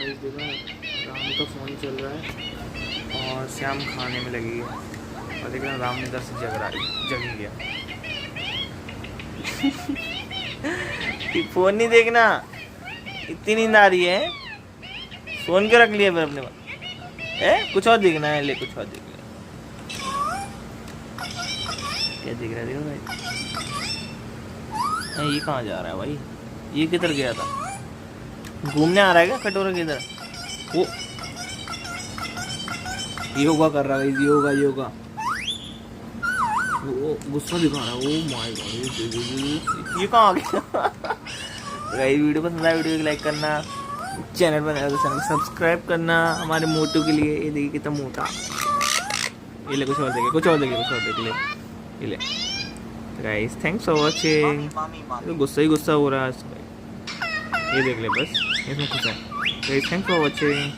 Guys देखो राम का phone चल रहा है और श्याम खाने में लगी है और देख रहे हैं राम इधर से जग ही गया। फ़ोन नहीं देखना, इतनी नींद आ रही है। फ़ोन क्यों रख लिया फिर अपने पास? कुछ और देखना है, ले कुछ और देख ले। क्या देख रहा है देखो भाई? ये कहाँ जा रहा है भाई? ये किधर गया था? घूमने आ रहा है क्या कटोरा किधर? वो योगा कर रहा है, योगा योगा। वो गुस्सा दिखा रहा है। ओ माय गॉड, ये कहाँ आ गया? गाइस वीडियो पसंद आया वीडियो को लाइक करना, चैनल पर नया तो चैनल सब्सक्राइब करना हमारे मोटू के लिए। ये देखिए कितना मोटा। ये ले कुछ और देखे, कुछ और देखे, कुछ और देख ले। ये ले गाइस, थैंक्स फॉर वाचिंग। तो गुस्सा ही गुस्सा हो रहा है इसका। ये देख ले बस, इसमें खुश है। Guys thanks for watching.